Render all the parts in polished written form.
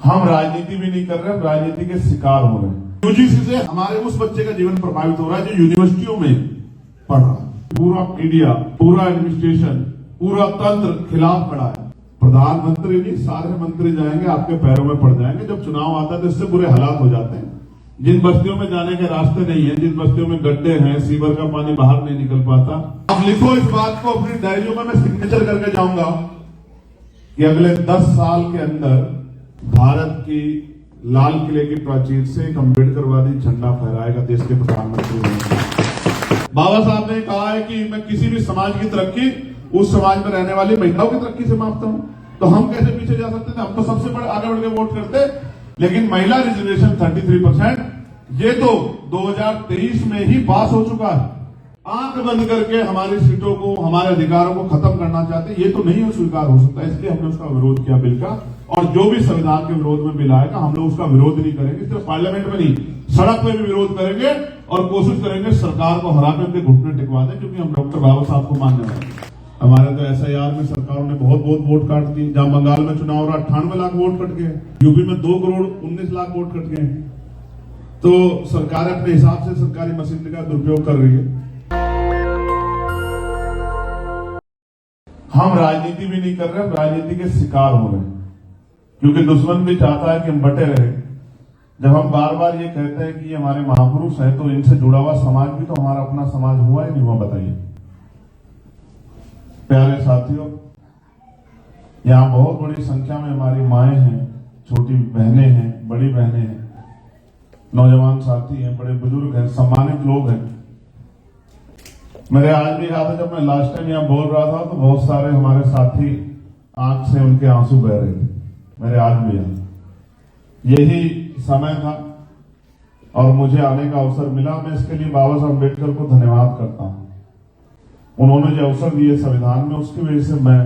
हम राजनीति भी नहीं कर रहे, हम राजनीति के शिकार हो रहे हैं। यूजीसी से हमारे उस बच्चे का जीवन प्रभावित हो रहा है जो यूनिवर्सिटियों में पढ़ रहा है। पूरा मीडिया, पूरा एडमिनिस्ट्रेशन, पूरा तंत्र खिलाफ खड़ा है। प्रधानमंत्री नहीं, सारे मंत्री जाएंगे, आपके पैरों में पड़ जाएंगे। जब चुनाव आता है तो इससे बुरे हालात हो जाते हैं। जिन बस्तियों में जाने के रास्ते नहीं है, जिन बस्तियों में गड्ढे हैं, सीवर का पानी बाहर नहीं निकल पाता, आप लिखो इस बात को अपनी डायरियों में। मैं सिग्नेचर करके जाऊंगा कि अगले 10 साल के अंदर भारत की लाल किले की प्राचीर से एक अम्बेडकरवादी झंडा फहराएगा देश के प्रधानमंत्री होंगे। बाबा साहब ने कहा है कि मैं किसी भी समाज की तरक्की उस समाज में रहने वाली महिलाओं की तरक्की से मापता हूं। तो हम कैसे पीछे जा सकते थे? हम तो सबसे बड़े आगे बढ़ के वोट करते, लेकिन महिला रिजर्वेशन 33%, ये तो 2023 में ही पास हो चुका है। आंख बंद करके हमारी सीटों को, हमारे अधिकारों को खत्म करना चाहते, ये तो नहीं स्वीकार हो सकता। इसलिए हमने उसका विरोध किया बिल का। और जो भी संविधान के विरोध में बिल आएगा, हम लोग उसका विरोध नहीं करेंगे। सिर्फ पार्लियामेंट में नहीं, सड़क पे भी विरोध करेंगे और कोशिश करेंगे सरकार को हरा के उनके घुटने टिकवा दें, क्योंकि हम डॉक्टर बाबा साहब को मानने वाले हैं। हमारे तो SIR में सरकारों ने बहुत वोट काट दिए। जहां बंगाल में चुनाव रहा 98 लाख वोट कट गए, यूपी में 2 करोड़ 19 लाख वोट कट गए। तो सरकार अपने हिसाब से सरकारी मशीनरी का दुरुपयोग कर रही है। हम राजनीति भी नहीं कर रहे, हम राजनीति के शिकार हो रहे हैं, क्योंकि दुश्मन भी चाहता है कि हम बटे रहे। जब हम बार बार ये कहते हैं कि ये हमारे महापुरुष हैं, तो इनसे जुड़ा हुआ समाज भी तो हमारा अपना समाज हुआ ही नहीं हुआ? बताइए प्यारे साथियों, यहाँ बहुत बड़ी संख्या में हमारी माएं हैं, छोटी बहनें हैं, बड़ी बहनें हैं, नौजवान साथी हैं, बड़े बुजुर्ग हैं, सम्मानित लोग हैं। मेरे आज भी याद है, जब मैं लास्ट टाइम यहाँ बोल रहा था तो बहुत सारे हमारे साथी आंख से उनके आंसू बह रहे थे। मेरे आज भी याद, यही समय था और मुझे आने का अवसर मिला। मैं इसके लिए बाबा साहब अम्बेडकर को धन्यवाद करता हूं। उन्होंने जो अवसर दिए संविधान में, उसकी वजह से मैं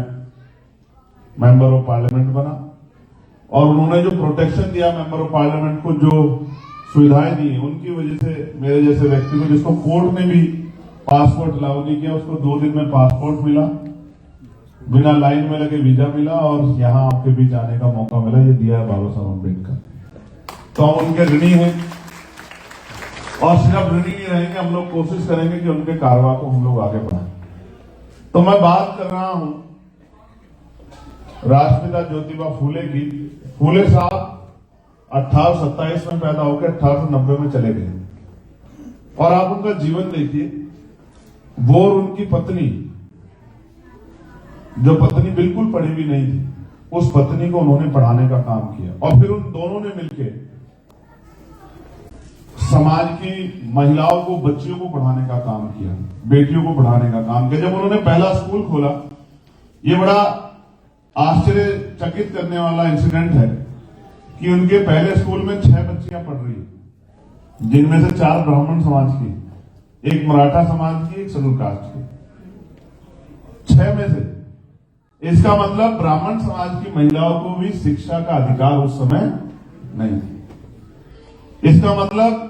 मेंबर ऑफ पार्लियामेंट बना। और उन्होंने जो प्रोटेक्शन दिया मेंबर ऑफ पार्लियामेंट को, जो सुविधाएं दी, उनकी वजह से मेरे जैसे व्यक्ति को, जिसको कोर्ट ने भी पासपोर्ट अलाउ नहीं किया, उसको 2 दिन में पासपोर्ट मिला, बिना लाइन में लगे वीजा मिला और यहाँ आपके बीच आने का मौका मिला। ये दिया है बाबा साहब अम्बेडकर। तो हम उनके ऋणी हैं और सिर्फ ऋणी नहीं रहेंगे, हम लोग कोशिश करेंगे कि उनके कारवा को हम लोग आगे बढ़ाएं। तो मैं बात कर रहा हूं राष्ट्रपिता ज्योतिबा फूले की। फूले साहब 1827 में पैदा होकर 1890 में चले गए। और आप उनका जीवन देखिए। वो और उनकी पत्नी, जो पत्नी बिल्कुल पढ़ी भी नहीं थी, उस पत्नी को उन्होंने पढ़ाने का काम किया। और फिर उन दोनों ने मिलकर समाज की महिलाओं को, बच्चियों को पढ़ाने का काम किया, बेटियों को पढ़ाने का काम किया। जब उन्होंने पहला स्कूल खोला, ये बड़ा आश्चर्यचकित करने वाला इंसिडेंट है कि उनके पहले स्कूल में 6 बच्चियां पढ़ रही है, जिनमें से 4 ब्राह्मण समाज की, एक मराठा समाज की, एक शेड्यूल कास्ट की। 6 में से। इसका मतलब ब्राह्मण समाज की महिलाओं को भी शिक्षा का अधिकार उस समय नहीं था। इसका मतलब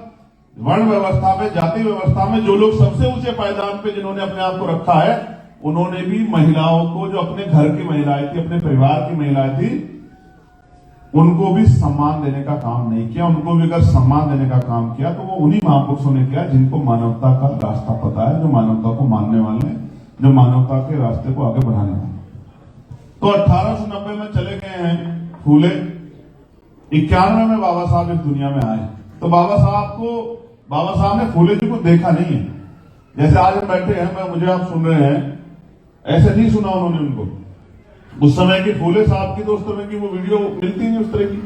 वर्ण व्यवस्था में, जाति व्यवस्था में जो लोग सबसे ऊंचे पायदान पे जिन्होंने अपने आप को रखा है, उन्होंने भी महिलाओं को, जो अपने घर की महिलाएं थी, अपने परिवार की महिलाएं थी, उनको भी सम्मान देने का काम नहीं किया। उनको भी अगर सम्मान देने का काम किया तो वो उन्हीं महापुरुषों ने किया जिनको मानवता का रास्ता पता है, जो मानवता को मानने वाले हैं, जो मानवता के रास्ते को आगे बढ़ाने वाले। तो 1890 में चले गए हैं फूले। 91 में बाबा साहब इस दुनिया में आए। तो बाबा साहब ने फूले जी को देखा नहीं है। जैसे आज हम बैठे हैं, मुझे आप सुन रहे हैं, ऐसे नहीं सुना उन्होंने उनको। उस समय की फूले साहब की, तो उस तरह की वो वीडियो मिलती नहीं, उस तरह की,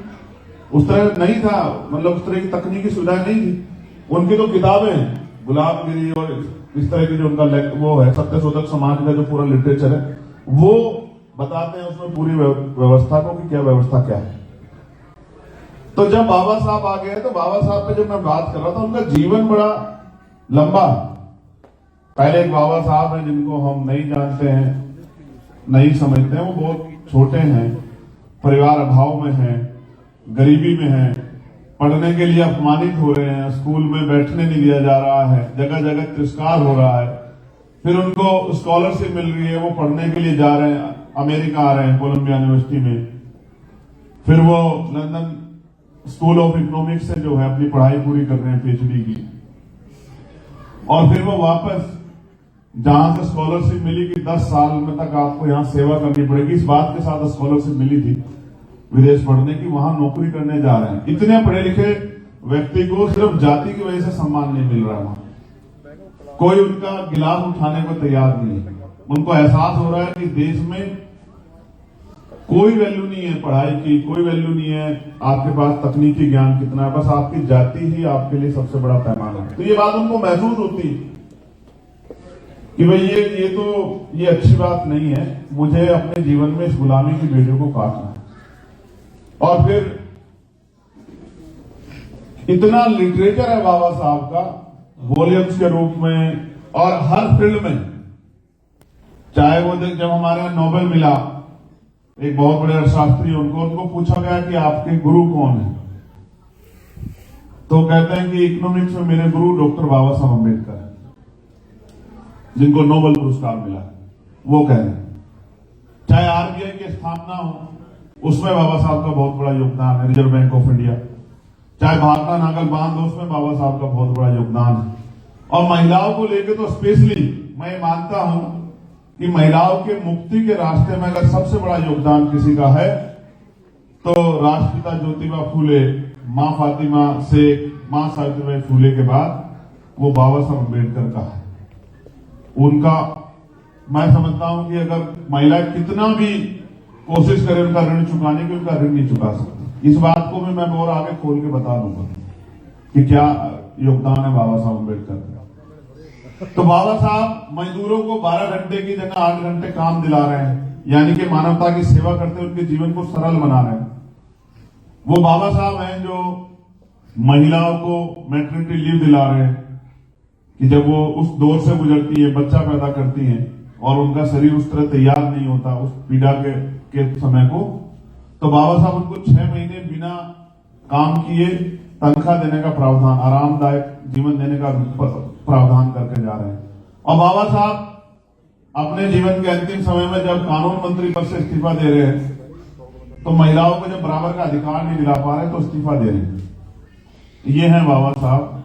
उस तरह नहीं था, मतलब उस तरह की तकनीकी सुविधाएं नहीं थी। उनकी तो किताबें हैं, गुलाबगिरी और इस तरह की, जो उनका वो है सत्यशोधक समाज का जो पूरा लिटरेचर है, वो बताते हैं उसमें पूरी व्यवस्था को कि क्या व्यवस्था क्या है। तो जब बाबा साहब आ गए, तो बाबा साहब पे जब मैं बात कर रहा था, उनका जीवन बड़ा लंबा। पहले एक बाबा साहब हैं जिनको हम नहीं जानते हैं, नहीं समझते हैं। वो बहुत छोटे हैं, परिवार अभाव में हैं, गरीबी में हैं, पढ़ने के लिए अपमानित हो रहे हैं, स्कूल में बैठने नहीं दिया जा रहा है, जगह जगह तिरस्कार हो रहा है। फिर उनको स्कॉलरशिप मिल रही है, वो पढ़ने के लिए जा रहे हैं, अमेरिका आ रहे हैं, कोलंबिया यूनिवर्सिटी में। फिर वो लंदन स्कूल ऑफ इकोनॉमिक्स से जो है अपनी पढ़ाई पूरी कर रहे हैं पीएचडी की, और फिर वो वापस जहां से स्कॉलरशिप मिली कि 10 साल में तक आपको यहां सेवा करनी पड़ेगी, इस बात के साथ स्कॉलरशिप मिली थी विदेश पढ़ने की, वहां नौकरी करने जा रहे हैं। इतने पढ़े लिखे व्यक्ति को सिर्फ जाति की वजह से सम्मान नहीं मिल रहा है, वहां कोई उनका गिलास उठाने को तैयार नहीं है। उनको एहसास हो रहा है कि देश में कोई वैल्यू नहीं है पढ़ाई की, कोई वैल्यू नहीं है आपके पास तकनीकी ज्ञान कितना है, बस आपकी जाति ही आपके लिए सबसे बड़ा पैमाना है। तो ये बात उनको महसूस होती है कि भाई ये अच्छी बात नहीं है, मुझे अपने जीवन में इस गुलामी की बेड़ियों को काटना है। और फिर इतना लिटरेचर है बाबा साहब का वॉल्यूम्स के रूप में और हर फील्ड में, चाहे वो जब हमारे यहां नोबेल मिला एक बहुत बड़े अर्थशास्त्री, उनको पूछा गया कि आपके गुरु कौन है, तो कहते हैं कि इकोनॉमिक्स में मेरे गुरु डॉक्टर बाबा साहब अम्बेडकर है, जिनको नोबेल पुरस्कार मिला, वो कह रहे हैं। चाहे आरबीआई की स्थापना हो, उसमें बाबा साहब का बहुत बड़ा योगदान है, रिजर्व बैंक ऑफ इंडिया। चाहे भाखड़ा नागल बांध, उसमें बाबा साहब का बहुत बड़ा योगदान है। और महिलाओं को लेकर तो स्पेशली मैं मानता हूं कि महिलाओं के मुक्ति के रास्ते में अगर सबसे बड़ा योगदान किसी का है तो राष्ट्रपिता ज्योतिबा फूले, मां फातिमा शेख, मां सावित्रीबाई फूले के बाद वो बाबा साहब अम्बेडकर का है। उनका मैं समझता हूं कि अगर महिला कितना भी कोशिश करे उनका ऋण चुकाने की, उनका ऋण नहीं चुका सकती। इस बात को भी मैं और आगे खोल के बता दूंगा कि क्या योगदान है बाबा साहब अम्बेडकर का। तो बाबा साहब मजदूरों को 12 घंटे की जगह 8 घंटे काम दिला रहे हैं, यानी कि मानवता की सेवा करते हुए उनके जीवन को सरल बना रहे हैं। वो बाबा साहब हैं जो महिलाओं को मैटरनिटी लीव दिला रहे हैं कि जब वो उस दौर से गुजरती है, बच्चा पैदा करती हैं और उनका शरीर उस तरह तैयार नहीं होता उस पीड़ा के समय को, तो बाबा साहब उनको 6 महीने बिना काम किए तनख्वाह देने का प्रावधान, आरामदायक जीवन देने का प्रावधान करके जा रहे हैं। और बाबा साहब अपने जीवन के अंतिम समय में जब कानून मंत्री पद से इस्तीफा दे रहे हैं, तो महिलाओं को जब बराबर का अधिकार नहीं दिला पा रहे तो इस्तीफा दे रहे हैं। ये है बाबा साहब,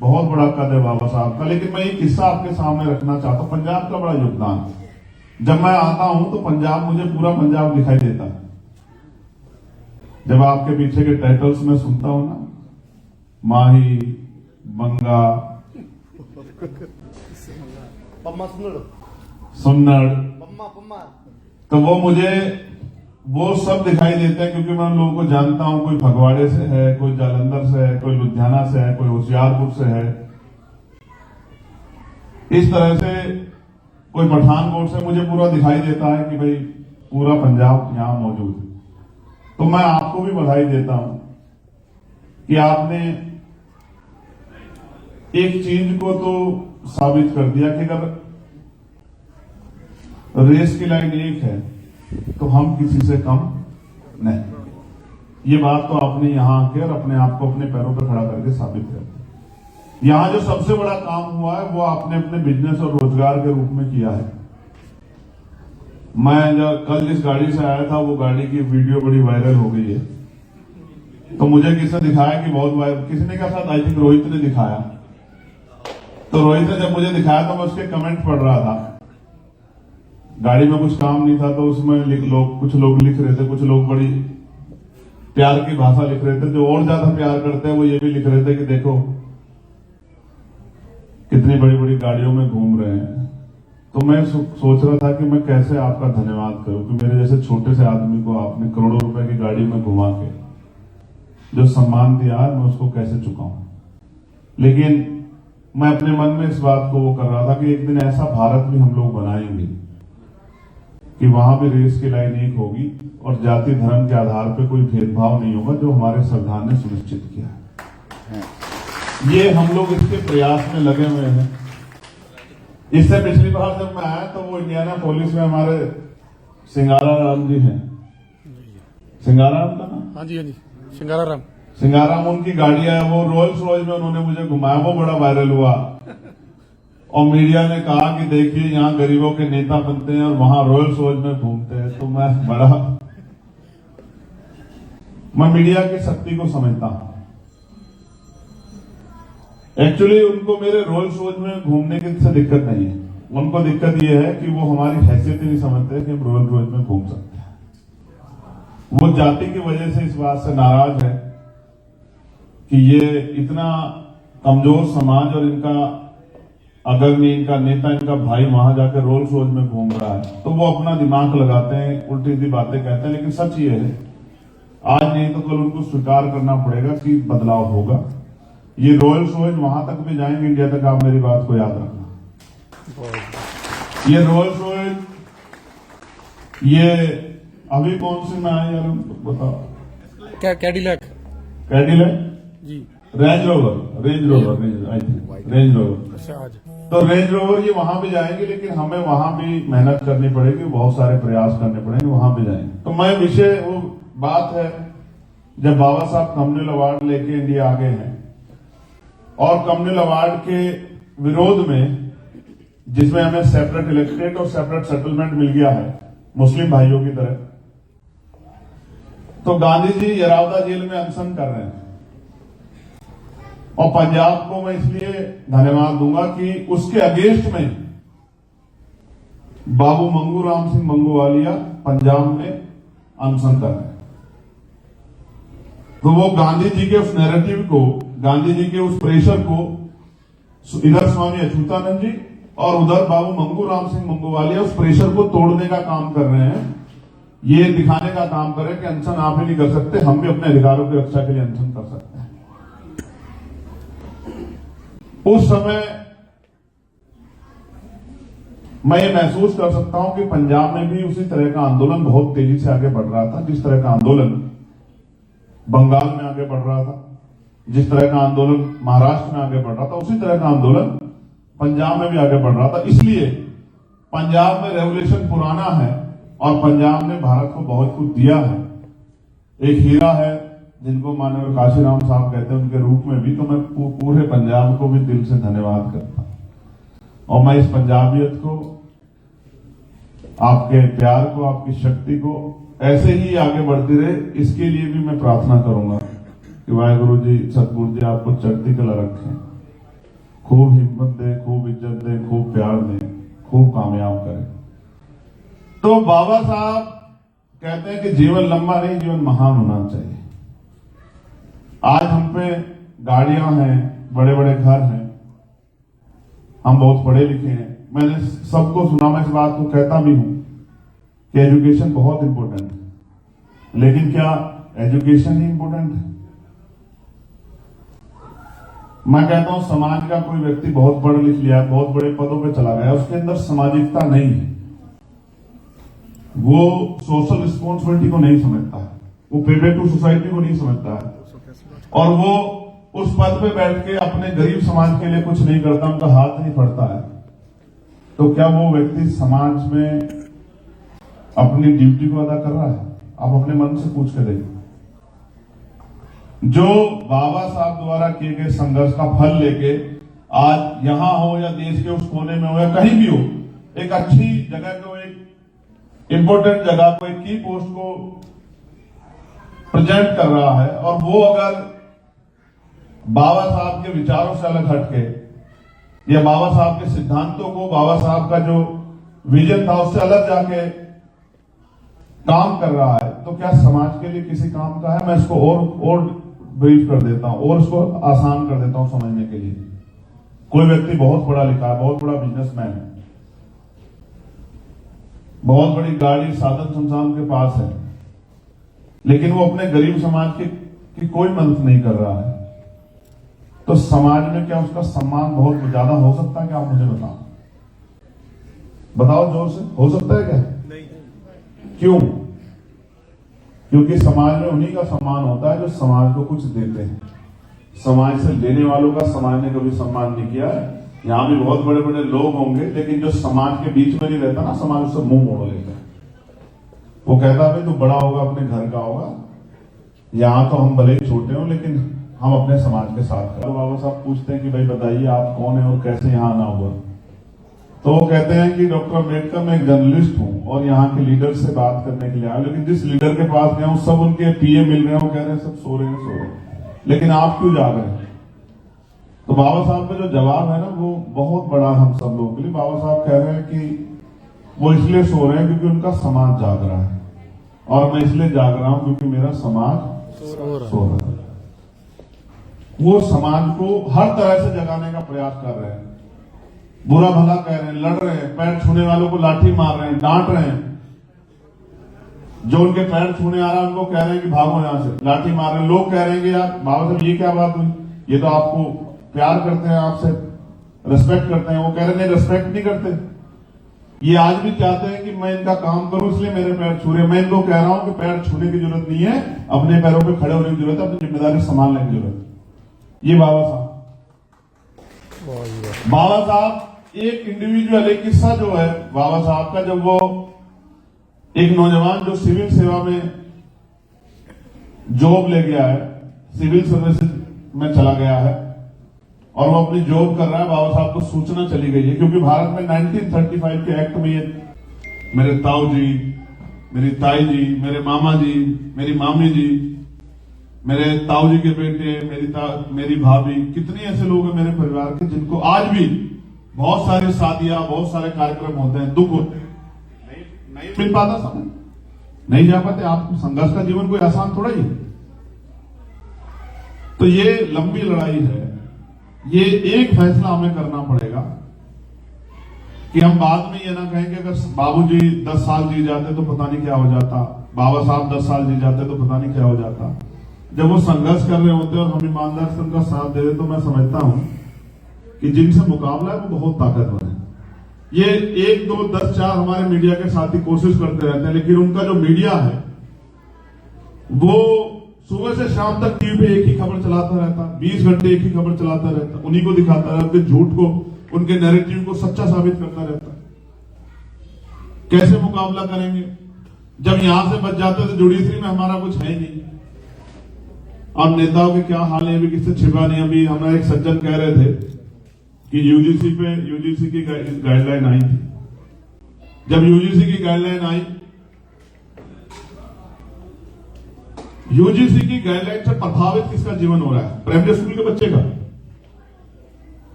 बहुत बड़ा कद है बाबा साहब का। लेकिन मैं ये किस्सा आपके सामने रखना चाहता हूं, पंजाब का बड़ा योगदान। जब मैं आता हूं तो पंजाब, मुझे पूरा पंजाब दिखाई देता है। जब आपके पीछे के टाइटल्स में सुनता हूं ना, माही, बंगा, सुन्नड़, तो वो सब दिखाई देते हैं, क्योंकि मैं उन लोगों को जानता हूं। कोई फगवाड़े से है, कोई जालंधर से है, कोई लुधियाना से है, कोई होशियारपुर से है। इस तरह से कोई पठानकोट से, मुझे पूरा दिखाई देता है कि भाई पूरा पंजाब यहां मौजूद है। तो मैं आपको भी बधाई देता हूं कि आपने एक चीज को तो साबित कर दिया कि अगर रेस की लाइन एक है तो हम किसी से कम नहीं। ये बात तो आपने यहां आके और अपने आप को अपने पैरों पर खड़ा करके साबित कर दिया। यहां जो सबसे बड़ा काम हुआ है वो आपने अपने बिजनेस और रोजगार के रूप में किया है। मैं जब कल जिस गाड़ी से आया था वो गाड़ी की वीडियो बड़ी वायरल हो गई है, तो मुझे किसने दिखाया कि बहुत वायरल, किसी ने कहा था, आई थिंक रोहित ने दिखाया। तो रोहित ने जब मुझे दिखाया तो मैं उसके कमेंट पढ़ रहा था। गाड़ी में कुछ काम नहीं था तो उसमें कुछ लोग लिख रहे थे, कुछ लोग बड़ी प्यार की भाषा लिख रहे थे। जो और ज्यादा प्यार करते हैं वो ये भी लिख रहे थे कि देखो कितनी बड़ी बड़ी गाड़ियों में घूम रहे हैं। तो मैं सोच रहा था कि मैं कैसे आपका धन्यवाद करूं कि मेरे जैसे छोटे से आदमी को आपने करोड़ों रुपए की गाड़ी में घुमा के जो सम्मान दिया है मैं उसको कैसे चुकाऊं। लेकिन मैं अपने मन में इस बात को वो कर रहा था कि एक दिन ऐसा भारत भी हम लोग बनाएंगे कि वहां भी रेस की लाइन एक होगी और जाति धर्म के आधार पर कोई भेदभाव नहीं होगा, जो हमारे संविधान ने सुनिश्चित किया है। ये हम लोग इसके प्रयास में लगे हुए हैं। इससे पिछली बार जब मैं आया तो वो इंडियाना पुलिस में हमारे सिंगारा राम जी हैं, सिंगारा राम का नाम, हाँ जी सिंगारा राम, सिंगाराम उनकी गाड़ियां है, वो रोल्स रॉयस में उन्होंने मुझे घुमाया, वो बड़ा वायरल हुआ। और मीडिया ने कहा कि देखिए यहाँ गरीबों के नेता बनते हैं और वहां रॉयल्स रॉयस में घूमते हैं। तो मैं बड़ा मैं मीडिया की शक्ति को समझता हूं। एक्चुअली उनको मेरे रोल्स रोज में घूमने की से दिक्कत नहीं है, उनको दिक्कत यह है कि वो हमारी हैसियत ही नहीं समझते कि हम रोल्स रोज में घूम सकते हैं। वो जाति की वजह से इस बात से नाराज है कि ये इतना कमजोर समाज और इनका अग्रणी, इनका नेता, इनका भाई वहां जाकर रोल्स रोज में घूम रहा है, तो वो अपना दिमाग लगाते हैं, उल्टी सीधी बातें कहते हैं। लेकिन सच ये है, आज नहीं तो कल उनको स्वीकार करना पड़ेगा कि बदलाव होगा। ये रॉयल्स रॉयल्स वहां तक भी जाएंगे इंडिया तक, आप मेरी बात को याद रखना। ये रॉयल्स रॉयल्स ये अभी कौन सी में आए यार, बताओ क्या? कैडिलैक जी, Range Rover I think Range Rover. अच्छा, आज तो रेंज रोवर ये वहां भी जाएंगे, लेकिन हमें वहां भी मेहनत करनी पड़ेगी, बहुत सारे प्रयास करने पड़ेंगे, वहां भी जाएंगे। तो मैं विषय वो बात है जब बाबा साहब कम्युनल अवार्ड लेके इंडिया आ गए हैं और कम्युनल अवार्ड के विरोध में, जिसमें हमें सेपरेट इलेक्टेड और सेपरेट सेटलमेंट मिल गया है मुस्लिम भाइयों की तरह, तो गांधी जी यरावदा जेल में अनशन कर रहे हैं। और पंजाब को मैं इसलिए धन्यवाद दूंगा कि उसके अगेंस्ट में बाबू मंगू राम सिंह मंगूवालिया पंजाब में अनशन कर रहे हैं। तो वो गांधी जी के उस नैरेटिव को, गांधी जी के उस प्रेशर को इधर स्वामी अच्युतानंद जी और उधर बाबू मंगू राम सिंह मंगूवालिया उस प्रेशर को तोड़ने का काम कर रहे हैं। ये दिखाने का काम करें कि अनशन आप ही नहीं कर सकते, हम भी अपने अधिकारों की रक्षा के लिए अनशन कर सकते हैं। उस समय मैं ये महसूस कर सकता हूं कि पंजाब में भी उसी तरह का आंदोलन बहुत तेजी से आगे बढ़ रहा था, जिस तरह का आंदोलन बंगाल में आगे बढ़ रहा था, जिस तरह का आंदोलन महाराष्ट्र में आगे बढ़ रहा था, उसी तरह का आंदोलन पंजाब में भी आगे बढ़ रहा था। इसलिए पंजाब में रेवोल्यूशन पुराना है और पंजाब ने भारत को बहुत कुछ दिया है। एक हीरा है जिनको माननीय काशीराम साहब कहते हैं, उनके रूप में भी तो मैं पूरे पंजाब को भी दिल से धन्यवाद करता हूं। और मैं इस पंजाबियत को, आपके प्यार को, आपकी शक्ति को ऐसे ही आगे बढ़ती रहे, इसके लिए भी मैं प्रार्थना करूंगा कि वाहेगुरु जी, सतगुरु जी आपको चढ़ती कला रखें, खूब हिम्मत दे, खूब इज्जत दे, खूब प्यार दे, खूब कामयाब करें। तो बाबा साहब कहते हैं कि जीवन लंबा नहीं, जीवन महान होना चाहिए। आज हम पे गाड़ियां हैं, बड़े बड़े घर हैं, हम बहुत पढ़े लिखे हैं। मैंने सबको सुना, मैं इस बात को कहता भी हूं कि एजुकेशन बहुत इंपॉर्टेंट है, लेकिन क्या एजुकेशन ही इंपॉर्टेंट है? मैं कहता हूं समाज का कोई व्यक्ति बहुत पढ़ लिख लिया, बहुत बड़े पदों पे चला गया, उसके अंदर सामाजिकता नहीं है, वो सोशल रिस्पॉन्सिबिलिटी को नहीं समझता है, वो पे बैक टू सोसाइटी को नहीं समझता है, और वो उस पद पे बैठ के अपने गरीब समाज के लिए कुछ नहीं करता, उनका हाथ नहीं फटता है। तो क्या वो व्यक्ति समाज में अपनी ड्यूटी को अदा कर रहा है? आप अपने मन से पूछ के देखिए। जो बाबा साहब द्वारा किए गए संघर्ष का फल लेके आज यहां हो या देश के उस कोने में हो या कहीं भी हो, एक अच्छी जगह को, एक इंपॉर्टेंट जगह को, एक की पोस्ट को प्रेजेंट कर रहा है, और वो अगर बाबा साहब के विचारों से अलग हटके या बाबा साहब के सिद्धांतों को, बाबा साहब का जो विजन था उससे अलग जाके काम कर रहा है, तो क्या समाज के लिए किसी काम का है? मैं इसको और ब्रीफ कर देता हूं और इसको आसान कर देता हूं समझने के लिए। कोई व्यक्ति बहुत पढ़ा लिखा है, बहुत बड़ा बिजनेसमैन है, बहुत बड़ी गाड़ी साधन संसाधन के पास है, लेकिन वो अपने गरीब समाज की कोई मदद नहीं कर रहा है, तो समाज में क्या उसका सम्मान बहुत ज्यादा हो सकता है? क्या आप मुझे बताओ जोर से, हो सकता है क्या? नहीं। क्यों? क्योंकि समाज में उन्हीं का सम्मान होता है जो समाज को कुछ देते हैं। समाज से लेने वालों का समाज ने कभी सम्मान नहीं किया है। यहां भी बहुत बड़े बड़े लोग होंगे, लेकिन जो समाज के बीच में नहीं रहता ना, समाज उससे मुंह मोड़ लेता है। वो कहता है भाई तू बड़ा होगा, अपने घर का होगा, यहां तो हम भले ही छोटे हो लेकिन हम अपने समाज के साथ। तो बाबा साहब पूछते हैं कि भाई बताइए आप कौन है और कैसे यहां आना हुआ? तो वो कहते हैं कि डॉक्टर अम्बेडकर मैं एक जर्नलिस्ट हूं और यहाँ के लीडर से बात करने के लिए आया, लेकिन जिस लीडर के पास गया हूं सब उनके पीए मिल रहे हैं, वो कह रहे हैं सब सो रहे हैं, लेकिन आप क्यों जाग रहे हैं? तो बाबा साहब का जो जवाब है ना वो बहुत बड़ा हम सब लोगों के लिए। बाबा साहब कह रहे हैं कि वो इसलिए सो रहे हैं क्योंकि उनका समाज जाग रहा है, और मैं इसलिए जाग रहा हूं क्योंकि मेरा समाज सो रहा है। वो समाज को हर तरह से जगाने का प्रयास कर रहे हैं, बुरा भला कह रहे हैं, लड़ रहे हैं, पैर छूने वालों को लाठी मार रहे हैं, डांट रहे हैं, जो उनके पैर छूने आ रहा है उनको कह रहे हैं कि भागो यहां से, लाठी मार रहे हैं। लोग कह रहे हैं कि यार बाबा साहब ये क्या बात हुई, ये तो आपको प्यार करते हैं, आपसे रिस्पेक्ट करते हैं। वो कह रहे हैं नहीं, रिस्पेक्ट नहीं करते, ये आज भी चाहते हैं कि मैं इनका काम करूं इसलिए मेरे पैर छू रहे। मैं इनको कह रहा हूं कि पैर छूने की जरूरत नहीं है, अपने पैरों पे खड़े होने की जरूरत है, अपनी जिम्मेदारी संभालने की जरूरत है। ये बाबा साहब एक इंडिविजुअल, एक किस्सा जो है बाबा साहब का, जब वो एक नौजवान जो सिविल सेवा में जॉब ले गया है, सिविल सर्विसेज में चला गया है और वो अपनी जॉब कर रहा है, बाबा साहब को सूचना चली गई है, क्योंकि भारत में 1935 के एक्ट में ये मेरे ताऊ जी, मेरी ताई जी, मेरे मामा जी, मेरी मामी जी, मेरे ताऊ जी के बेटे, मेरी भाभी, कितने ऐसे लोग हैं मेरे परिवार के जिनको आज भी बहुत सारी शादियां, बहुत सारे कार्यक्रम होते हैं, दुख होते हैं, नहीं मिल पाता समय, नहीं जा पाते। आप संघर्ष का जीवन कोई आसान थोड़ा ही है। तो ये लंबी लड़ाई है, ये एक फैसला हमें करना पड़ेगा कि हम बाद में ये ना कहें कि अगर बाबूजी 10 साल जी जाते तो पता नहीं क्या हो जाता, बाबा साहब 10 साल जी जाते तो पता नहीं क्या हो जाता। जब वो संघर्ष कर रहे होते और हम ईमानदार से उनका साथ दे रहे, तो मैं समझता हूं कि जिनसे मुकाबला है वो बहुत ताकतवर है। ये 1, 2, 10, 4 हमारे मीडिया के साथी कोशिश करते रहते हैं, लेकिन उनका जो मीडिया है वो सुबह से शाम तक टीवी पे एक ही खबर चलाता रहता, 20 घंटे एक ही खबर चलाता रहता, उन्हीं को दिखाता रहता, उनके झूठ को, उनके नैरेटिव को सच्चा साबित करता रहता। कैसे मुकाबला करेंगे जब यहां से बच जाते तो जुडिशरी में हमारा कुछ है ही नहीं। और नेताओं के क्या हाल है, भी किससे छिपा नहीं। अभी हमारे एक सज्जन कह रहे थे कि यूजीसी की गाइडलाइन आई थी। जब यूजीसी की गाइडलाइन आई, यूजीसी की गाइडलाइन से प्रभावित किसका जीवन हो रहा है? प्राइमरी स्कूल के बच्चे का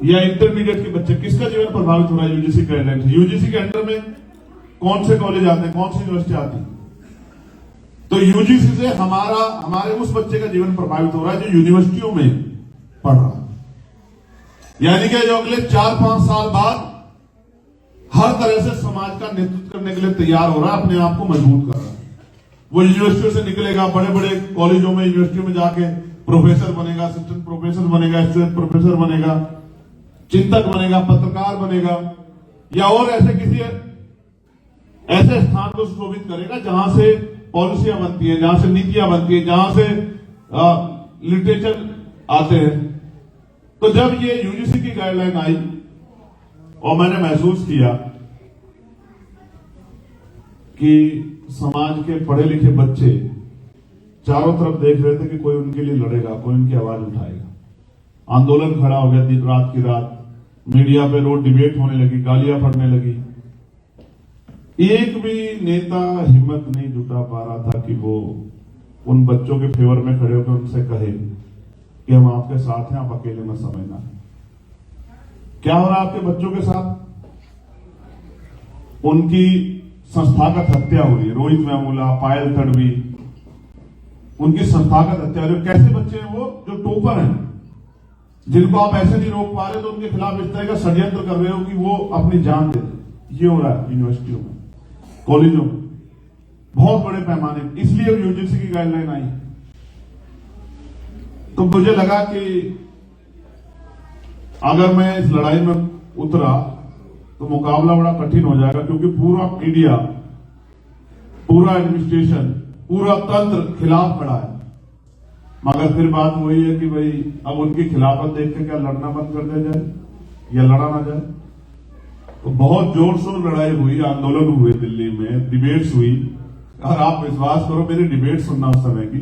या इंटरमीडिएट के बच्चे, किसका जीवन प्रभावित हो रहा है यूजीसी गाइडलाइन से? यूजीसी के अंडर में कौन से कॉलेज आते हैं, कौन सी यूनिवर्सिटी आती है? तो यूजीसी से हमारे उस बच्चे का जीवन प्रभावित हो रहा है जो यूनिवर्सिटियों में पढ़ रहा है। यानी कि जो अगले 4-5 साल बाद हर तरह से समाज का नेतृत्व करने के लिए तैयार हो रहा है, अपने आप को मजबूत कर रहा है। वो यूनिवर्सिटियों से निकलेगा, बड़े बड़े कॉलेजों में, यूनिवर्सिटियों में जाके प्रोफेसर बनेगा, असिस्टेंट प्रोफेसर बनेगा, एसोसिएट प्रोफेसर बनेगा, चिंतक बनेगा, पत्रकार बनेगा, या और ऐसे स्थान को सुशोभित करेगा जहां से पॉलिसियां बनती है, जहां से नीतियां बनती है, जहां से लिटरेचर आते हैं। तो जब ये यूजीसी की गाइडलाइन आई और मैंने महसूस किया कि समाज के पढ़े लिखे बच्चे चारों तरफ देख रहे थे कि कोई उनके लिए लड़ेगा, कोई उनकी आवाज उठाएगा। आंदोलन खड़ा हो गया, दिन रात की रात मीडिया पे रोज डिबेट होने लगी, गालियां पड़ने लगी। एक भी नेता हिम्मत नहीं जुटा पा रहा था कि वो उन बच्चों के फेवर में खड़े होकर उनसे कहे कि हम आपके साथ हैं, आप अकेले मत समझना। क्या हो रहा है आपके बच्चों के साथ? उनकी संस्थागत हत्या हो रही है। रोहित वेमुला, पायल तडवी, उनकी संस्थागत हत्या हो रही है। कैसे बच्चे हैं वो? जो टॉपर हैं, जिनको आप ऐसे नहीं रोक पा रहे, तो उनके खिलाफ इस तरह का षड्यंत्र कर रहे हो कि वो अपनी जान दे। ये हो रहा है यूनिवर्सिटियों में, कॉलेजों में, बहुत बड़े पैमाने। इसलिए यूजीसी की गाइडलाइन आई। तो मुझे लगा कि अगर मैं इस लड़ाई में उतरा तो मुकाबला बड़ा कठिन हो जाएगा, क्योंकि पूरा मीडिया, पूरा एडमिनिस्ट्रेशन, पूरा तंत्र खिलाफ खड़ा है। मगर फिर बात वही है कि भाई अब उनकी खिलाफत देख के क्या लड़ना बंद कर दिया जाए या लड़ा ना जाए? तो बहुत जोर शोर लड़ाई हुई, आंदोलन हुए, दिल्ली में डिबेट्स हुई। और आप विश्वास करो, मेरी डिबेट सुनना उस समय की,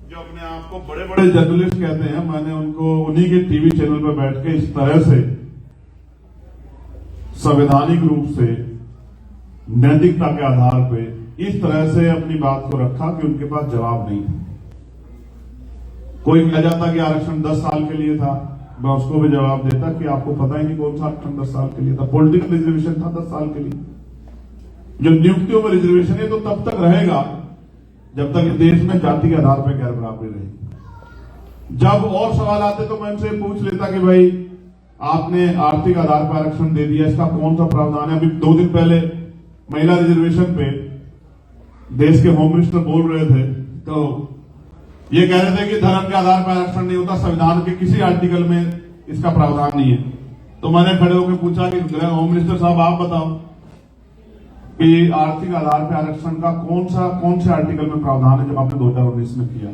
जो अपने आप को बड़े बड़े जर्नलिस्ट कहते हैं, मैंने उनको उन्हीं के टीवी चैनल पर बैठ के इस तरह से संवैधानिक रूप से नैतिकता के आधार पर इस तरह से अपनी बात को रखा कि उनके पास जवाब नहीं था। कोई कह जाता कि आरक्षण 10 साल के लिए था, मैं उसको भी जवाब देता कि आपको पता ही नहीं कौन सा आरक्षण 10 साल के लिए था। पॉलिटिकल रिजर्वेशन था 10 साल के लिए। जो नियुक्तियों में रिजर्वेशन है तो तब तक रहेगा जब तक इस देश में जाति के आधार पर गैर बराबरी रहेगी। जब और सवाल आते तो मैं उनसे पूछ लेता कि भाई आपने आर्थिक आधार पर आरक्षण दे दिया, इसका कौन सा प्रावधान है? अभी 2 दिन पहले महिला रिजर्वेशन पे देश के होम मिनिस्टर बोल रहे थे तो ये कह रहे थे कि धर्म के आधार पर आरक्षण नहीं होता, संविधान के किसी आर्टिकल में इसका प्रावधान नहीं है। तो मैंने खड़े होकर पूछा कि होम मिनिस्टर साहब आप बताओ कि आर्थिक आधार पर आरक्षण का कौन से आर्टिकल में प्रावधान है जब आपने 2019 में किया?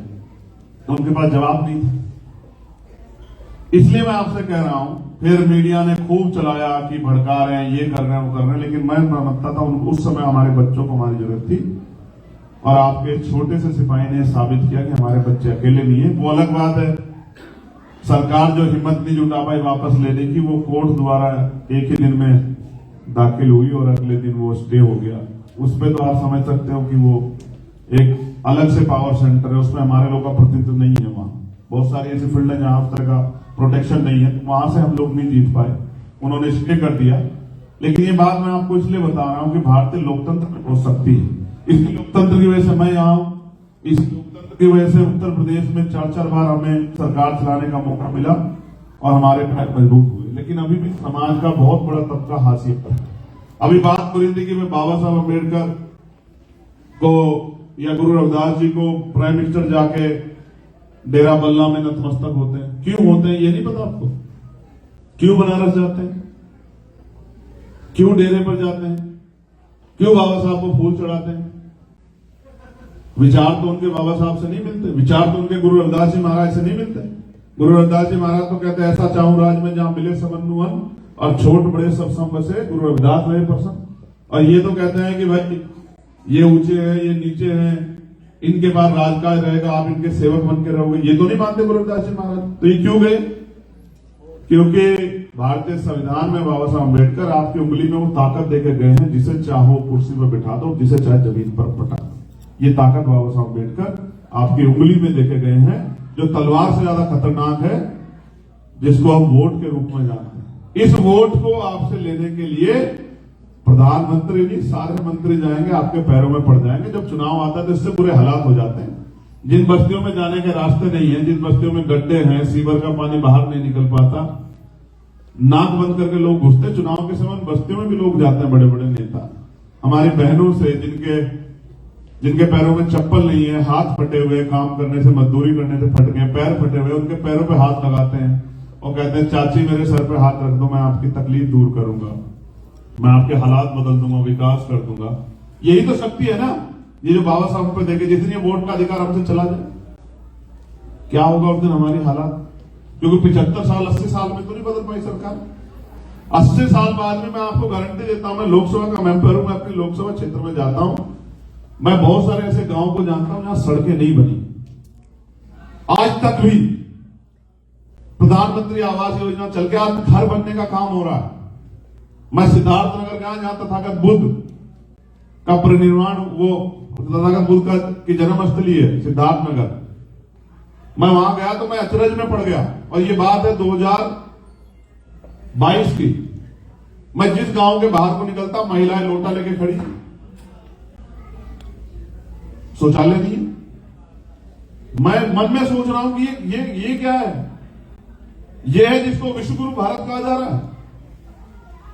तो उनके पास जवाब नहीं था। इसलिए मैं आपसे कह रहा हूं, फिर मीडिया ने खूब चलाया कि भड़का रहे हैं, ये कर रहे हैं, वो कर रहे हैं, लेकिन मैं समझता था उस समय हमारे बच्चों को हमारी जरूरत थी और आपके छोटे से सिपाही ने साबित किया कि हमारे बच्चे अकेले नहीं है। वो अलग बात है, सरकार जो हिम्मत नहीं जुटा पाई वापस लेने की, वो कोर्ट द्वारा एक ही दिन में दाखिल हुई और अगले दिन वो स्टे हो गया। उस पर तो आप समझ सकते हो कि वो एक अलग से पावर सेंटर है, उसमें हमारे लोग का प्रतिनिधित्व नहीं है। वहां बहुत सारी ऐसी फील्ड है जहां उस तरह का प्रोटेक्शन नहीं है, तो वहां से हम लोग नहीं जीत पाए, उन्होंने स्टे कर दिया। लेकिन ये बात मैं आपको इसलिए बता रहा हूं कि भारतीय लोकतंत्र हो सकती है। इस लोकतंत्र की वजह से मैं यहाँ हूं, इस लोकतंत्र की वजह से उत्तर प्रदेश में 4 बार हमें सरकार चलाने का मौका मिला और हमारे पैर मजबूत हुए। लेकिन अभी भी समाज का बहुत बड़ा तबका हासिल पर है। अभी बात हो रही थी कि मैं बाबा साहब अम्बेडकर को या गुरु रविदास जी को प्राइम मिनिस्टर जाके डेरा बल्ला में नतमस्तक होते हैं। क्यों होते हैं ये नहीं पता आपको? क्यों बनारस जाते हैं? क्यों डेरे पर जाते हैं? क्यों बाबा साहब को फूल चढ़ाते हैं? विचार तो उनके बाबा साहब से नहीं मिलते, विचार तो उनके गुरु रविदास जी महाराज से नहीं मिलते। गुरु रविदास जी महाराज तो कहते हैं ऐसा चाहूं राज में जहां मिले सबन्नु अन्न और छोट बड़े सब सम बसे, गुरु रविदास रहे प्रसन्न। और ये तो कहते हैं कि भाई ये ऊंचे हैं, ये नीचे हैं, इनके बाद राजकाज रहेगा, आप इनके सेवक बन के रहोगे, ये तो नहीं मानते गुरु रविदास जी महाराज। तो ये क्यों गए? क्योंकि भारतीय संविधान में बाबा साहब अम्बेडकर आपकी उंगली में वो ताकत देके गए हैं, जिसे चाहो कुर्सी पर बिठा दो, जिसे चाहे जमीन पर पटा दो। ये ताकत बाबा साहब अम्बेडकर आपकी उंगली में देके गए हैं, जो तलवार से ज्यादा खतरनाक है, जिसको हम वोट के रूप में जानते हैं। इस वोट को आपसे लेने के लिए प्रधानमंत्री नहीं, सारे मंत्री जाएंगे, आपके पैरों में पड़ जाएंगे। जब चुनाव आता है तो इससे बुरे हालात हो जाते हैं। जिन बस्तियों में जाने के रास्ते नहीं है, जिन बस्तियों में गड्ढे हैं, सीवर का पानी बाहर नहीं निकल पाता, नाक बंद करके लोग घुसते। चुनाव के समय बस्तियों में भी लोग जाते हैं, बड़े बड़े नेता। हमारी बहनों से जिनके पैरों में चप्पल नहीं है, हाथ फटे हुए, काम करने से, मजदूरी करने से फट गए, पैर फटे हुए, उनके पैरों पे हाथ लगाते हैं और कहते हैं चाची मेरे सर पे हाथ रख दो, मैं आपकी तकलीफ दूर करूंगा, मैं आपके हालात बदल दूंगा, विकास कर दूंगा। यही तो शक्ति है ना, ये जो बाबा साहब पे देखे। जिस दिन ये वोट का अधिकार हमसे चला जाए, क्या होगा उस दिन हमारी हालात? क्योंकि 75 साल 80 साल में तो नहीं बदल पाई सरकार। 80 साल बाद में मैं आपको गारंटी देता हूं, मैं लोकसभा का मेंबर हूं, मैं अपनी लोकसभा क्षेत्र में जाता हूं, मैं बहुत सारे ऐसे गांव को जानता हूं जहां सड़कें नहीं बनी आज तक भी। प्रधानमंत्री आवास योजना चल के आज घर बनने का काम हो रहा है। मैं सिद्धार्थनगर गया, जहां तथागत बुद्ध का परिनिर्वाण, वो तथागत बुद्ध की जन्मस्थली है सिद्धार्थनगर। मैं वहां गया तो मैं अचरज में पड़ गया, और ये बात है 2022 की। मैं जिस गांव के बाहर को निकलता, महिलाएं लोटा लेके खड़ी, शौचालय नहीं है। मैं मन में सोच रहा हूं कि ये क्या है? ये है जिसको विश्वगुरु भारत कहा जा रहा है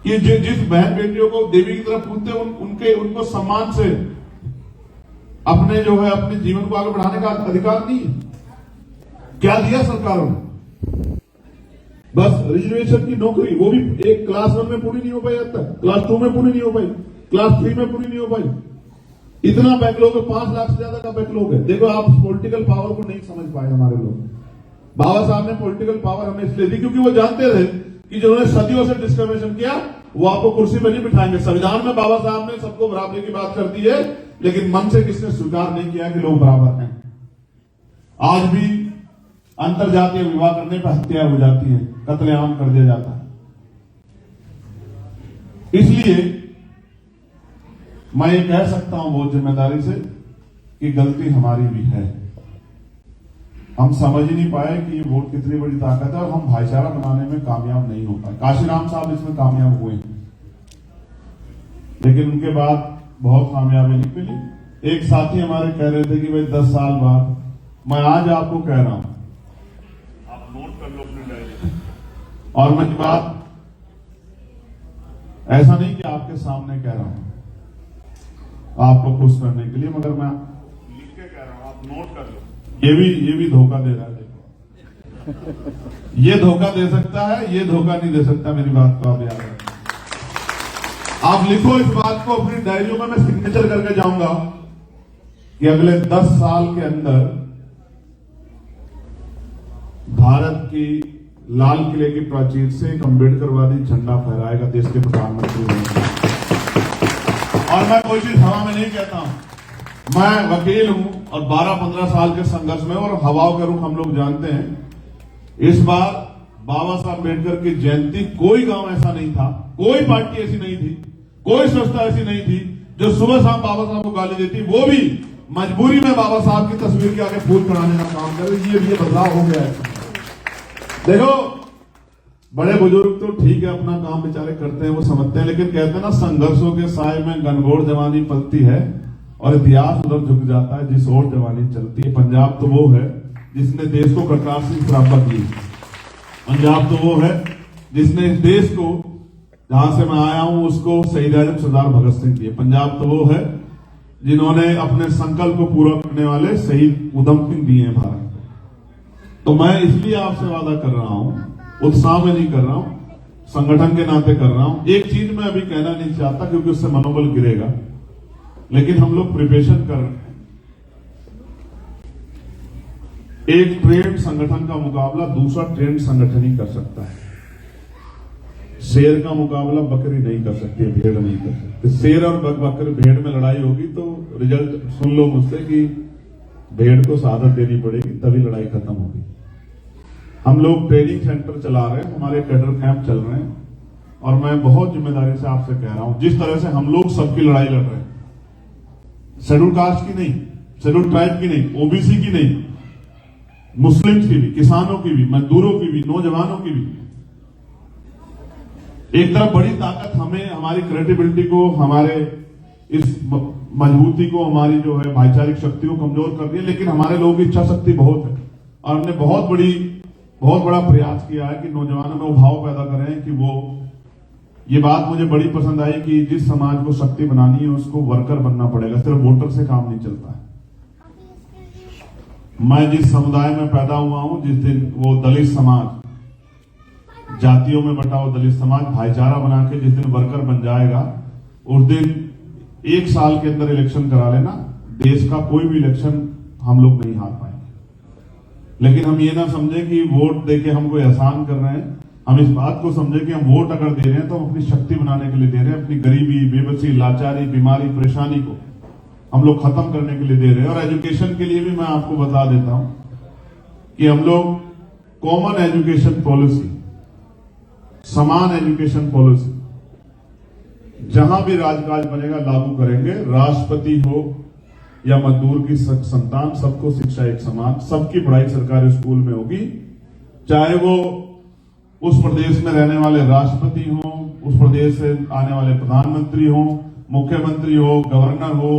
कि जिस बहन बेटियों को देवी की तरफ पूजते उनको सम्मान से अपने अपने जीवन को आगे बढ़ाने का अधिकार नहीं है। क्या दिया सरकारों ने? बस रिजर्वेशन की नौकरी, वो भी एक क्लास 1 में पूरी नहीं हो पाई, अब तक क्लास 2 में पूरी नहीं हो पाई, क्लास 3 में पूरी नहीं हो पाई। इतना बैकलॉग है, 5 लाख से ज्यादा का बैकलॉग है। देखो, आप पॉलिटिकल पावर को नहीं समझ पाए हमारे लोग। बाबा साहब ने पॉलिटिकल पावर हमें इसलिए दी क्योंकि वो जानते थे कि जिन्होंने सदियों से डिस्क्रिमिनेशन किया वो आपको कुर्सी पर नहीं बिठाएंगे। संविधान में बाबा साहब ने सबको बराबरी की बात कर दी है, लेकिन मन से किसने स्वीकार नहीं किया कि लोग बराबर हैं। आज भी अंतरजातीय विवाह करने पर हत्या हो जाती है, कत्लेआम कर दिया जाता है। इसलिए मैं ये कह सकता हूं बहुत जिम्मेदारी से कि गलती हमारी भी है। हम समझ ही नहीं पाए कि ये वोट कितनी बड़ी ताकत है और हम भाईचारा बनाने में कामयाब नहीं हो पाए। काशीराम साहब इसमें कामयाब हुए, लेकिन उनके बाद बहुत कामयाबी नहीं मिली। एक साथी हमारे कह रहे थे कि भाई 10 साल बाद, मैं आज आपको कह रहा हूं, आप नोट कर लो अपने डायरी। और मैं बात ऐसा नहीं कि आपके सामने कह रहा हूं आपको खुश करने के लिए, मगर मैं लिख के कह रहा हूं, आप नोट कर लो। ये भी धोखा दे रहा है। देखो, ये धोखा दे सकता है, ये धोखा नहीं दे सकता। मेरी बात को आप याद रखें। आप लिखो इस बात को अपनी डायरियों में, मैं सिग्नेचर करके जाऊंगा कि अगले 10 साल के अंदर भारत की लाल किले की प्राचीर से एक अम्बेडकरवादी झंडा फहराएगा देश के प्रधानमंत्री बनेंगे। और मैं कोई चीज हवा में नहीं कहता हूं, मैं वकील हूं और 12-15 साल के संघर्ष में, और हवाओं का रुख हम लोग जानते हैं। इस बार बाबा साहब अम्बेडकर की जयंती, कोई गांव ऐसा नहीं था, कोई पार्टी ऐसी नहीं थी, कोई संस्था ऐसी नहीं थी जो सुबह शाम बाबा साहब को गाली देती, वो भी मजबूरी में बाबा साहब की तस्वीर के आगे फूल चढ़ाने का काम कर रही। ये बदलाव हो गया है। देखो, बड़े बुजुर्ग तो ठीक है, अपना काम बेचारे करते हैं, वो समझते हैं, लेकिन कहते हैं ना, संघर्षों के साए में घनघोर जवानी पलती है और इतिहास उधर झुक जाता है जिस ओर जवानी चलती है। पंजाब तो वो है जिसने देश को करतार सिंह सराफा दी। पंजाब तो वो है जिसने इस देश को, जहां से मैं आया हूं, उसको शहीद आजम सरदार भगत सिंह दिए। पंजाब तो वो है जिन्होंने अपने संकल्प को पूरा करने वाले शहीद उधम सिंह दिए हैं भारत। तो मैं इसलिए आपसे वादा कर रहा हूं, उत्साह में नहीं कर रहा हूं, संगठन के नाते कर रहा हूं। एक चीज मैं अभी कहना नहीं चाहता क्योंकि उससे मनोबल गिरेगा, लेकिन हम लोग प्रिपरेशन कर रहे हैं। एक ट्रेंड संगठन का मुकाबला दूसरा ट्रेंड संगठन ही कर सकता है। शेर का मुकाबला बकरी नहीं कर सकती, भेड़ नहीं कर सकती। शेर और बकरी, भेड़ में लड़ाई होगी तो रिजल्ट सुन लो मुझसे कि भेड़ को शहादत देनी पड़ेगी, तभी लड़ाई खत्म होगी। हम लोग ट्रेनिंग सेंटर चला रहे हैं, हमारे कैडर कैंप चल रहे हैं, और मैं बहुत जिम्मेदारी से आपसे कह रहा हूं, जिस तरह से हम लोग सबकी लड़ाई लड़ रहे हैं, शेड्यूल कास्ट की नहीं, शेड्यूल ट्राइब की नहीं, ओबीसी की नहीं, मुस्लिम्स की भी, किसानों की भी, मजदूरों की भी, नौजवानों की भी। एक तरफ बड़ी ताकत हमें, हमारी क्रेडिबिलिटी को, हमारे इस मजबूती को, हमारी जो है भाईचारिक शक्ति को कमजोर कर रही है, लेकिन हमारे लोगों की इच्छा शक्ति बहुत है और हमने बहुत बड़ा प्रयास किया है कि नौजवानों में वो भाव पैदा करें कि वो, ये बात मुझे बड़ी पसंद आई कि जिस समाज को शक्ति बनानी है उसको वर्कर बनना पड़ेगा, सिर्फ वोटर से काम नहीं चलता है। मैं जिस समुदाय में पैदा हुआ हूं, जिस दिन वो दलित समाज, जातियों में बटा हुआ दलित समाज भाईचारा बना के जिस दिन वर्कर बन जाएगा, उस दिन 1 साल के अंदर इलेक्शन करा लेना, देश का कोई भी इलेक्शन हम लोग नहीं हार पाएंगे। लेकिन हम ये ना समझे कि वोट देके हम कोई एहसान कर रहे हैं। हम इस बात को समझे कि हम वोट अगर दे रहे हैं तो हम अपनी शक्ति बनाने के लिए दे रहे हैं, अपनी गरीबी, बेबसी, लाचारी, बीमारी, परेशानी को हम लोग खत्म करने के लिए दे रहे हैं। और एजुकेशन के लिए भी मैं आपको बता देता हूं कि हम लोग कॉमन एजुकेशन पॉलिसी, समान एजुकेशन पॉलिसी, जहां भी राजकाज बनेगा लागू करेंगे। राष्ट्रपति हो या मजदूर की संतान, सबको शिक्षा एक समान, सबकी पढ़ाई सरकारी स्कूल में होगी, चाहे वो उस प्रदेश में रहने वाले राष्ट्रपति हो, उस प्रदेश से आने वाले प्रधानमंत्री हो, मुख्यमंत्री हो, गवर्नर हो,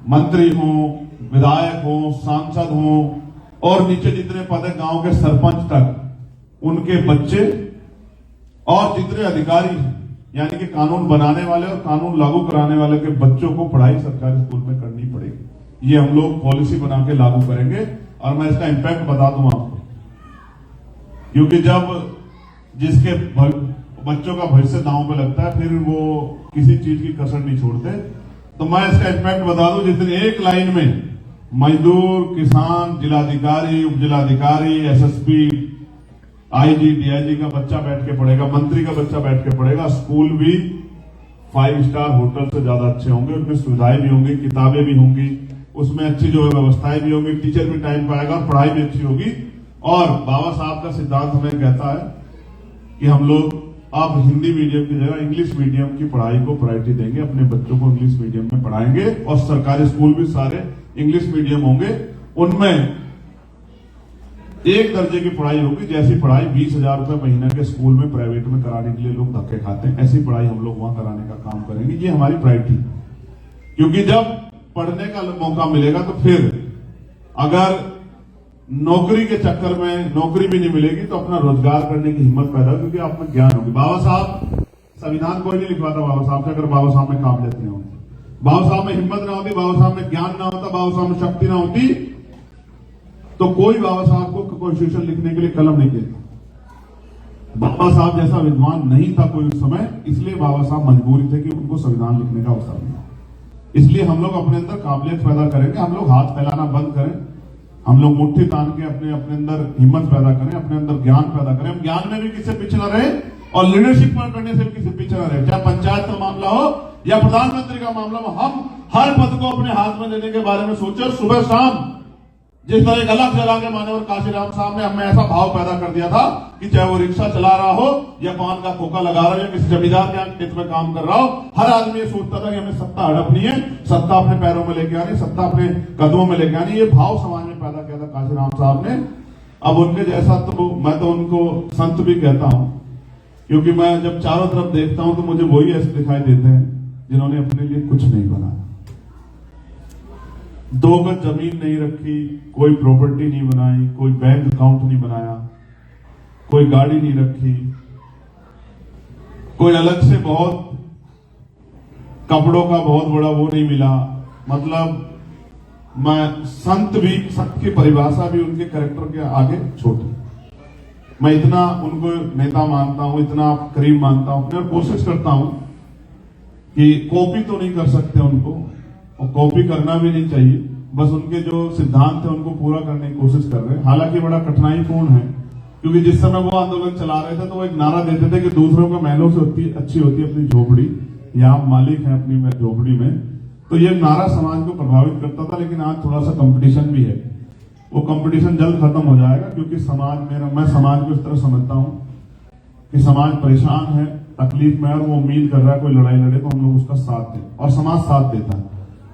मंत्री हो, विधायक हो, सांसद हो, और नीचे जितने पद है गांव के सरपंच तक, उनके बच्चे और जितने अधिकारी हैं, यानी कि कानून बनाने वाले और कानून लागू कराने वाले के बच्चों को पढ़ाई सरकारी स्कूल में करनी पड़ेगी। ये हम लोग पॉलिसी बना के लागू करेंगे और मैं इसका इंपैक्ट बता दूं आपको, क्योंकि जब जिसके बच्चों का भविष्य दांव पे लगता है फिर वो किसी चीज की कसर नहीं छोड़ते। तो मैं इसका इंपैक्ट बता दूं, जिस दिन एक लाइन में मजदूर, किसान, जिलाधिकारी, उप जिलाधिकारी, एसएसपी, आईजी, डीआईजी का बच्चा बैठ के पढ़ेगा, मंत्री का बच्चा बैठ के पढ़ेगा, स्कूल भी 5 स्टार होटल से ज्यादा अच्छे होंगे, उसमें सुविधाएं भी होंगी, किताबें भी होंगी, उसमें अच्छी जो है व्यवस्थाएं भी होंगी, टीचर भी टाइम पाएगा और पढ़ाई भी अच्छी होगी। और बाबा साहब का सिद्धांत हमें कहता है कि हम लोग आप हिंदी मीडियम की जगह इंग्लिश मीडियम की पढ़ाई को प्रायोरिटी देंगे, अपने बच्चों को इंग्लिश मीडियम में पढ़ाएंगे और सरकारी स्कूल भी सारे इंग्लिश मीडियम होंगे। उनमें एक दर्जे की पढ़ाई होगी। जैसी पढ़ाई 20,000 रुपए महीने के स्कूल में प्राइवेट में कराने के लिए लोग धक्के खाते हैं, ऐसी पढ़ाई हम लोग वहां कराने का काम करेंगे। ये हमारी प्रायोरिटी, क्योंकि जब पढ़ने का मौका मिलेगा तो फिर अगर नौकरी के चक्कर में नौकरी भी नहीं मिलेगी तो अपना रोजगार करने की हिम्मत पैदा होगी, क्योंकि आप में ज्ञान होगी। बाबा साहब संविधान कोई नहीं लिखवाता बाबा साहब से, अगर बाबा साहब में काबिलियत नहीं होती, बाबा साहब में हिम्मत ना होती, बाबा साहब में ज्ञान ना होता, बाबा साहब में शक्ति ना होती, तो कोई बाबा साहब को कॉन्स्टिट्यूशन लिखने के लिए कलम नहीं देता। बाबा साहब जैसा विद्वान नहीं था कोई उस समय, इसलिए बाबा साहब मजबूरी थे कि उनको संविधान लिखने का अवसर मिला। इसलिए हम लोग अपने अंदर काबिलियत पैदा करेंगे, हम लोग हाथ फैलाना बंद करें, हम लोग मुट्ठी तान के अपने अंदर हिम्मत पैदा करें, अपने अंदर ज्ञान पैदा करें। हम ज्ञान में भी किसी पीछे न रहे और लीडरशिप करने से भी किसी पीछे न रहे। चाहे पंचायत का मामला हो या प्रधानमंत्री का मामला हो, हम हर पद को अपने हाथ में लेने के बारे में सोचे। सुबह शाम जिस तरह एक अलग जगह के मान्यवर काशीराम साहब ने हमें ऐसा भाव पैदा कर दिया था कि चाहे वो रिक्शा चला रहा हो या पान का खोखा लगा रहा हो या किसी जमींदार के खेत में काम कर रहा हो, हर आदमी ये सोचता था कि हमें सत्ता हड़पनी है, सत्ता अपने पैरों में लेके आनी, सत्ता अपने कदमों में लेके आनी। ये भाव समाज में पैदा किया था काशीराम साहब ने। अब उनके जैसा तो मैं तो उनको संत भी कहता हूं, क्योंकि मैं जब चारों तरफ देखता हूं तो मुझे वही ऐसे दिखाई देते हैं जिन्होंने अपने लिए कुछ नहीं बनाया। 2 गज जमीन नहीं रखी, कोई प्रॉपर्टी नहीं बनाई, कोई बैंक अकाउंट नहीं बनाया, कोई गाड़ी नहीं रखी, कोई अलग से बहुत कपड़ों का बहुत बड़ा वो नहीं मिला। मतलब मैं संत की परिभाषा भी उनके कैरेक्टर के आगे छोटी। मैं इतना उनको नेता मानता हूं, इतना करीब मानता हूं, मैं कोशिश करता हूं कि कॉपी तो नहीं कर सकते उनको और कॉपी करना भी नहीं चाहिए, बस उनके जो सिद्धांत है उनको पूरा करने की कोशिश कर रहे हैं। हालांकि बड़ा कठिनाईपूर्ण है, क्योंकि जिस समय वो आंदोलन चला रहे थे तो वो एक नारा देते थे कि दूसरों के महलों से अच्छी होती है अपनी झोपड़ी, या आप मालिक हैं अपनी झोपड़ी में। तो ये नारा समाज को प्रभावित करता था, लेकिन आज थोड़ा सा कंपटीशन भी है। वो कंपटीशन जल्द खत्म हो जाएगा, क्योंकि समाज में मैं समाज को इस तरह समझता हूं कि समाज परेशान है, तकलीफ में है, और वो उम्मीद कर रहा है कोई लड़ाई लड़े तो हम लोग उसका साथ दें, और समाज साथ देता है।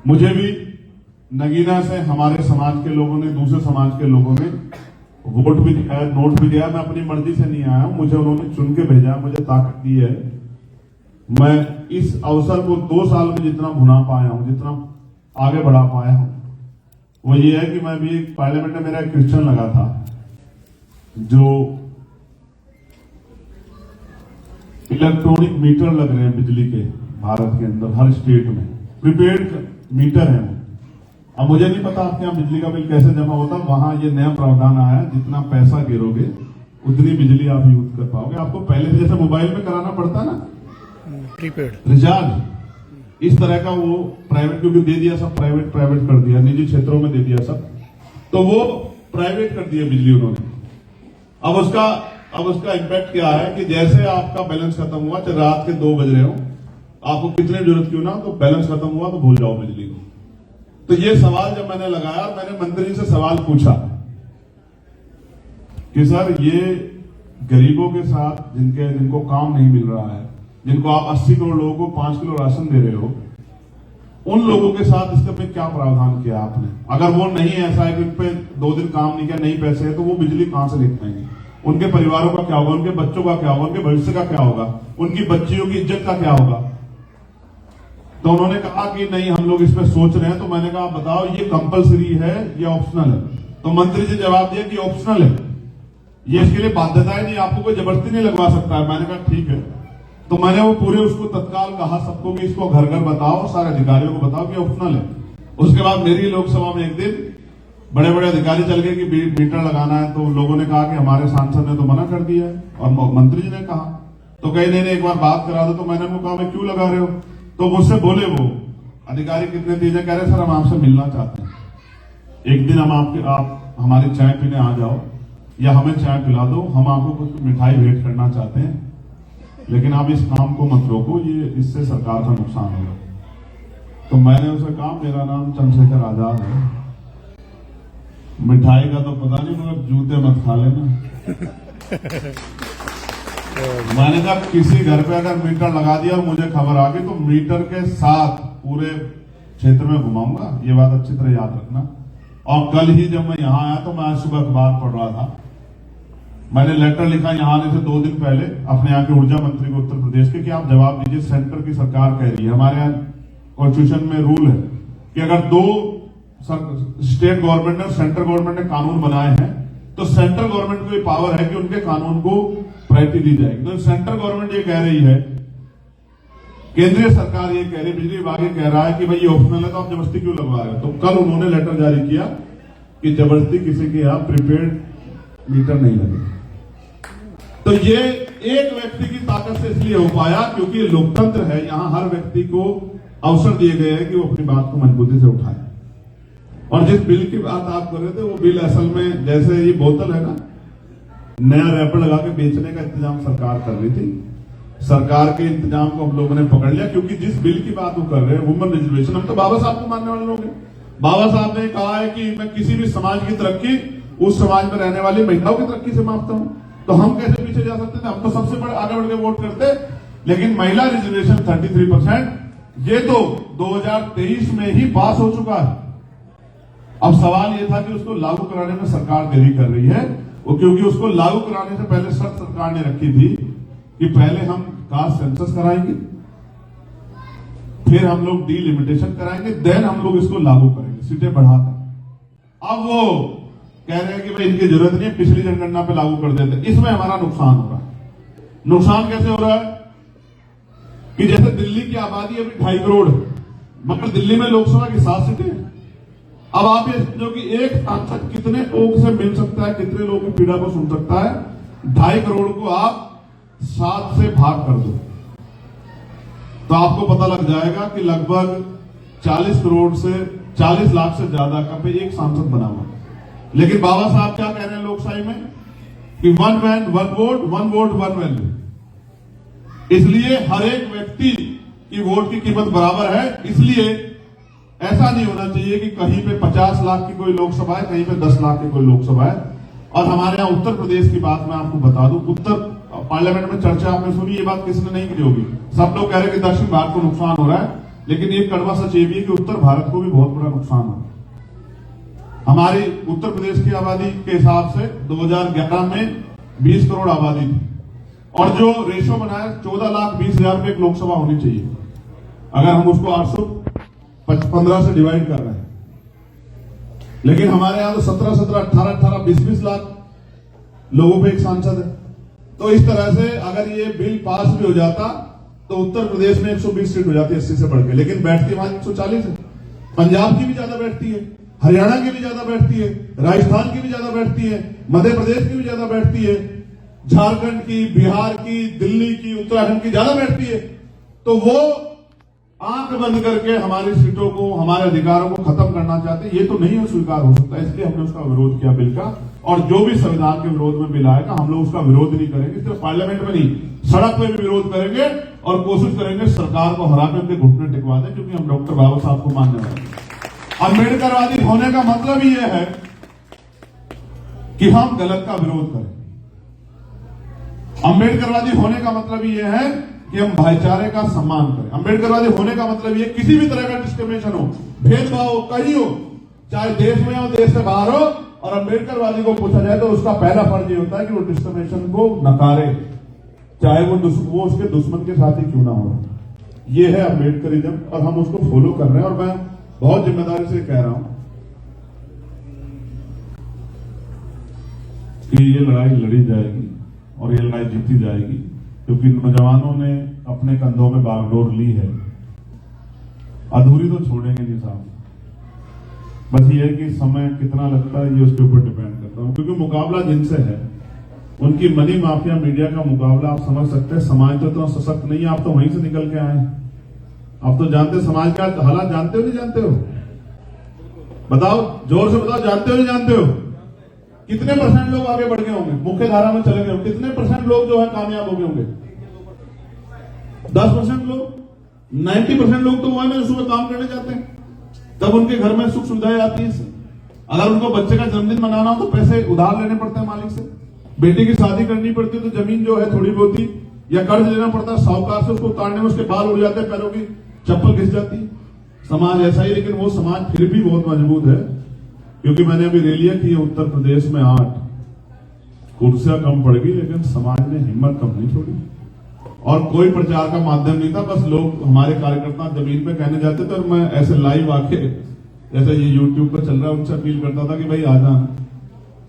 मुझे भी नगीना से हमारे समाज के लोगों ने, दूसरे समाज के लोगों ने वोट भी दिया, नोट भी दिया। मैं अपनी मर्जी से नहीं आया हूं, मुझे उन्होंने चुन के भेजा, मुझे ताकत दी है। मैं इस अवसर को 2 साल में जितना भुना पाया हूं, जितना आगे बढ़ा पाया हूं, वो ये है कि मैं भी एक पार्लियामेंट में मेरा एक क्वेश्चन लगा था, जो इलेक्ट्रॉनिक मीटर लग रहे हैं बिजली के भारत के अंदर हर स्टेट में, प्रीपेड मीटर है वो। अब मुझे नहीं पता आपके यहाँ बिजली का बिल कैसे जमा होता, वहां ये नया प्रावधान आया, जितना पैसा गिरोगे उतनी बिजली आप यूज कर पाओगे। आपको पहले जैसे मोबाइल में कराना पड़ता ना प्रीपेड रिचार्ज, इस तरह का वो प्राइवेट, क्योंकि दे दिया सब प्राइवेट कर दिया, निजी क्षेत्रों में दे दिया सब, तो वो प्राइवेट कर दिया बिजली उन्होंने। अब उसका इम्पैक्ट क्या है कि जैसे आपका बैलेंस खत्म हुआ, चाहे रात के 2 बज रहे हो, आपको कितने जरूरत क्यों ना, तो बैलेंस खत्म हुआ तो भूल जाओ बिजली को। तो ये सवाल जब मैंने लगाया, मैंने मंत्री जी से सवाल पूछा कि सर ये गरीबों के साथ जिनको काम नहीं मिल रहा है, जिनको आप 80 करोड़ लोगों को 5 किलो राशन दे रहे हो, उन लोगों के साथ इसके पे क्या प्रावधान किया आपने? अगर वो नहीं ऐसा है कि उन पे 2 दिन काम नहीं किया, नहीं पैसे है, तो वो बिजली कहां से ले पाएंगे? उनके परिवारों का क्या होगा, उनके बच्चों का क्या होगा, उनके भविष्य का क्या होगा, उनकी बच्चियों की इज्जत का क्या होगा? तो उन्होंने कहा कि नहीं, हम लोग इस पे सोच रहे हैं। तो मैंने कहा बताओ ये कंपलसरी है या ऑप्शनल है? तो मंत्री जी जवाब दिया कि ऑप्शनल है, ये इसके लिए बाध्यता है नहीं, आपको कोई जबरदस्ती नहीं लगवा सकता है। मैंने कहा ठीक है। तो मैंने वो पूरे उसको तत्काल कहा सबको कि इसको घर घर बताओ, सारे अधिकारियों को बताओ कि ऑप्शनल है। उसके बाद मेरी लोकसभा में एक दिन बड़े बड़े अधिकारी चल गए कि मीटर लगाना है, तो लोगों ने कहा कि हमारे सांसद ने तो मना कर दिया है, और मंत्री जी ने कहा तो कहीं नहीं एक बार बात करा दो। तो मैंने उनको कहा मैं क्यों लगा रहे हो? तो मुझसे बोले वो अधिकारी कितने तेज कह रहे सर हम आपसे मिलना चाहते हैं, एक दिन आप हमारी चाय पीने आ जाओ या हमें चाय पिला दो, हम आपको कुछ मिठाई भेंट करना चाहते हैं, लेकिन आप इस काम को मत रोको, ये इससे सरकार का नुकसान होगा। तो मैंने उसे कहा मेरा नाम चंद्रशेखर आजाद है, मिठाई का तो पता नहीं, मगर जूते मत खा लेना। मैंने कहा किसी घर पे अगर मीटर लगा दिया और मुझे खबर आ गई तो मीटर के साथ पूरे क्षेत्र में घुमाऊंगा, ये बात अच्छी तरह याद रखना। और कल ही जब मैं यहां आया तो मैं आज सुबह अखबार पढ़ रहा था, मैंने लेटर लिखा यहां आने से 2 दिन पहले अपने यहाँ के ऊर्जा मंत्री को उत्तर प्रदेश के कि आप जवाब दीजिए, सेंटर की सरकार कह रही है, हमारे यहाँ कॉन्स्टिट्यूशन में रूल है कि अगर 2 स्टेट गवर्नमेंट और सेंट्रल गवर्नमेंट ने कानून बनाए हैं तो सेंट्रल गवर्नमेंट को ये पावर है कि उनके कानून को प्रायोरिटी दी जाएगी। तो सेंट्रल गवर्नमेंट ये कह रही है, केंद्रीय सरकार ये कह रही, बिजली विभाग ये कह रहा है कि भाई ये ऑप्शनल है तो आप जबरदस्ती क्यों लगवा रहे हो। तो कल उन्होंने लेटर जारी किया कि जबरदस्ती किसी के यहां प्रीपेड मीटर नहीं लगे। तो ये एक व्यक्ति की ताकत से इसलिए हो पाया क्योंकि लोकतंत्र है, यहां हर व्यक्ति को अवसर दिए गए हैं कि वो अपनी बात को मजबूती से उठाए। और जिस बिल की बात आप कर रहे थे वो बिल असल में जैसे ये बोतल है ना, नया रैपर लगा के बेचने का इंतजाम सरकार कर रही थी। सरकार के इंतजाम को हम लोगों ने पकड़ लिया क्योंकि जिस बिल की बात वो कर रहे हैं वुमेन रिजर्वेशन, हम तो बाबा साहब को मानने वाले लोग हैं। बाबा साहब ने कहा है कि मैं किसी भी समाज की तरक्की उस समाज में रहने वाली महिलाओं की तरक्की से मापता हूं। तो हम कैसे पीछे जा सकते थे? हम तो सबसे बड़े आगे बढ़ के वोट करते। लेकिन महिला रिजर्वेशन 33%, ये तो 2023 में ही पास हो चुका है। अब सवाल यह था कि उसको लागू कराने में सरकार देरी कर रही है, वो क्योंकि उसको लागू कराने से पहले शर्त सरकार ने रखी थी कि पहले हम कास्ट सेंसस कराएंगे, फिर हम लोग डीलिमिटेशन कराएंगे, देन हम लोग इसको लागू करेंगे सीटें बढ़ाकर। अब वो कह रहे हैं कि भाई इनकी जरूरत नहीं है, पिछली जनगणना पे लागू कर देते। इसमें हमारा नुकसान हो रहा है। नुकसान कैसे हो रहा है कि जैसे दिल्ली की आबादी अभी 2.5 करोड़ है, मगर दिल्ली में लोकसभा की 7 सीटें हैं। अब आप ये समझो कि एक सांसद कितने लोगों से मिल सकता है, कितने लोगों की पीड़ा को सुन सकता है। 2.5 करोड़ को आप 7 से भाग कर दो तो आपको पता लग जाएगा कि लगभग 40 लाख से ज्यादा का पे एक सांसद बना हुआ। लेकिन बाबा साहब क्या कह रहे हैं लोकशाही में कि 1 मैन 1 वोट 1 वोट 1 वैल्यू। इसलिए हर एक व्यक्ति की वोट की कीमत बराबर है। इसलिए ऐसा नहीं होना चाहिए कि कहीं पे 50 लाख की कोई लोकसभा है, कहीं पे 10 लाख की कोई लोकसभा है। और हमारे यहाँ उत्तर प्रदेश की बात मैं आपको बता दूं, उत्तर पार्लियामेंट में चर्चा आपने सुनी, ये बात किसने नहीं की होगी। सब लोग कह रहे हैं कि दक्षिण भारत को नुकसान हो रहा है, लेकिन एक कड़वा सच ये भी है कि उत्तर भारत को भी बहुत बड़ा नुकसान हो रहा है। हमारी उत्तर प्रदेश की आबादी के हिसाब से 2011 में 20 करोड़ आबादी थी और जो रेशो बनाया 14,20,000 पे एक लोकसभा होनी चाहिए। अगर हम उसको 815 से डिवाइड कर रहे हैं, लेकिन हमारे यहां तो 17, 18, 20 लाख लोगों पे एक सांसद है। तो इस तरह से अगर ये बिल पास भी हो जाता तो उत्तर प्रदेश में 120 सीट हो जाती है 80 से बढ़ के, लेकिन बैठती वहां 140 है। पंजाब की भी ज्यादा बैठती है, हरियाणा की भी ज्यादा बैठती है, राजस्थान की भी ज्यादा बैठती है, मध्य प्रदेश की भी ज्यादा बैठती है, झारखंड की, बिहार की, दिल्ली की, उत्तराखंड की ज्यादा बैठती है। तो वो आंख बंद करके हमारी सीटों को, हमारे अधिकारों को खत्म करना चाहते हैं। ये तो नहीं स्वीकार हो सकता, इसलिए हमने उसका विरोध किया बिल का। और जो भी संविधान के विरोध में बिल आएगा हम लोग उसका विरोध नहीं करेंगे, सिर्फ पार्लियामेंट में नहीं, सड़क पे भी विरोध करेंगे और कोशिश करेंगे सरकार को हरा के उनके घुटने टिकवा दें, क्योंकि हम डॉक्टर बाबा साहब को मानने वाले हैं। अम्बेडकरवादी होने का मतलब ही यह है कि हम गलत का विरोध करें। अम्बेडकरवादी होने का मतलब ही यह है कि हम भाईचारे का सम्मान करें। अम्बेडकरवादी होने का मतलब ये किसी भी तरह का डिस्क्रिमिनेशन हो, भेदभाव हो, कहीं हो, चाहे देश में हो, देश से बाहर हो, और अम्बेडकरवादी को पूछा जाए तो उसका पहला फर्ज ये होता है कि वो डिस्क्रिमिनेशन को नकारे, चाहे वो उसके दुश्मन के साथ ही क्यों ना हो। ये है अम्बेडकरिज्म और हम उसको फॉलो कर रहे हैं। और मैं बहुत जिम्मेदारी से कह रहा हूं कि ये लड़ाई लड़ी जाएगी और ये लड़ाई जीती जाएगी, क्योंकि नौजवानों ने अपने कंधों में बागडोर ली है। अधूरी तो छोड़ेंगे नहीं साहब। बस ये है कि समय कितना लगता है ये उसके ऊपर डिपेंड करता है, क्योंकि मुकाबला जिनसे है उनकी मनी माफिया मीडिया का मुकाबला आप समझ सकते हैं। समाज तो इतना सशक्त नहीं है, आप तो वहीं से निकल के आए हैं। आप तो जानते समाज का हालात, जानते हो नहीं जानते हो? बताओ, जोर से बताओ, जानते हो नहीं जानते हो? कितने % लोग आगे बढ़ गए होंगे, मुख्य धारा में चले गए होंगे? कितने % लोग जो है कामयाब हो गए होंगे? 10% लोग। 90% लोग तो वहां में सुबह काम करने जाते हैं, तब उनके घर में सुख सुविधाएं आती है। अगर उनको बच्चे का जन्मदिन मनाना हो तो पैसे उधार लेने पड़ते हैं मालिक से, बेटी की शादी करनी पड़ती है तो जमीन जो है थोड़ी बहुत ही या कर्ज लेना पड़ता है साहूकार से, उसको उतारने में उसके बाल उड़ जाते हैं, पैरों की चप्पल घिस जाती है। समाज ऐसा ही, लेकिन वो समाज फिर भी बहुत मजबूत है, क्योंकि मैंने अभी रैलियां की है उत्तर प्रदेश में 8 कुर्सियां कम पड़ गई, लेकिन समाज ने हिम्मत कम नहीं छोड़ी और कोई प्रचार का माध्यम नहीं था। बस लोग हमारे कार्यकर्ता जमीन पे कहने जाते थे और मैं ऐसे लाइव आके जैसे ये यूट्यूब पर चल रहा है उनसे अपील करता था कि भाई आ जाना,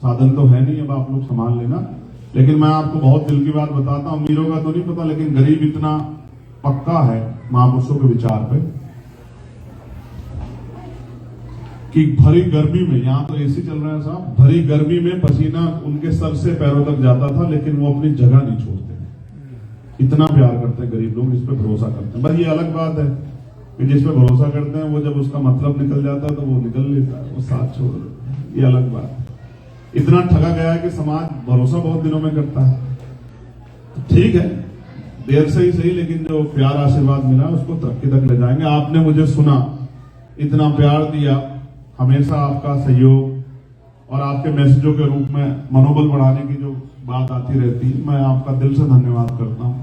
साधन तो है नहीं, अब आप लोग संभाल लेना। लेकिन मैं आपको बहुत दिल की बात बताता हूं, अमीरों का तो नहीं पता, लेकिन गरीब इतना पक्का है महापुरुषों के विचार पे कि भरी गर्मी में, यहां तो एसी चल रहा है साहब, भरी गर्मी में पसीना उनके सर से पैरों तक जाता था, लेकिन वो अपनी जगह नहीं छोड़ते। इतना प्यार करते हैं गरीब लोग, इस पे भरोसा करते हैं। बस ये अलग बात है कि जिस पे भरोसा करते हैं वो जब उसका मतलब निकल जाता है तो वो निकल लेता है, वो साथ छोड़ देता है, ये अलग बात है। इतना ठगा गया है कि समाज भरोसा बहुत दिनों में करता है। तो ठीक है, देर से ही सही, लेकिन जो प्यार आशीर्वाद मिला उसको तरक्की तक ले जाएंगे। आपने मुझे सुना, इतना प्यार दिया, हमेशा आपका सहयोग और आपके मैसेजों के रूप में मनोबल बढ़ाने की जो बात आती रहती है, मैं आपका दिल से धन्यवाद करता हूं।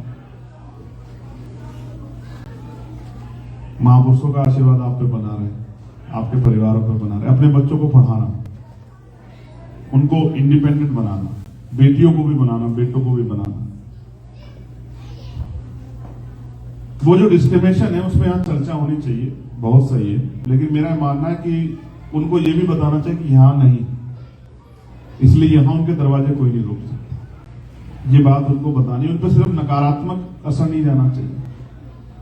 महापुरुषों का आशीर्वाद आप पे बना रहे, आपके परिवारों पर बना रहे, अपने बच्चों को पढ़ाना, उनको इंडिपेंडेंट बनाना, बेटियों को भी बनाना, बेटों को भी बनाना। वो जो डिस्क्रिमिनेशन है उसमें यहां चर्चा होनी चाहिए, बहुत सही है, लेकिन मेरा मानना है कि उनको ये भी बताना चाहिए कि यहां नहीं, इसलिए यहां उनके दरवाजे कोई नहीं रोक सकता। ये बात उनको बतानी, उन पर सिर्फ नकारात्मक असर नहीं जाना चाहिए,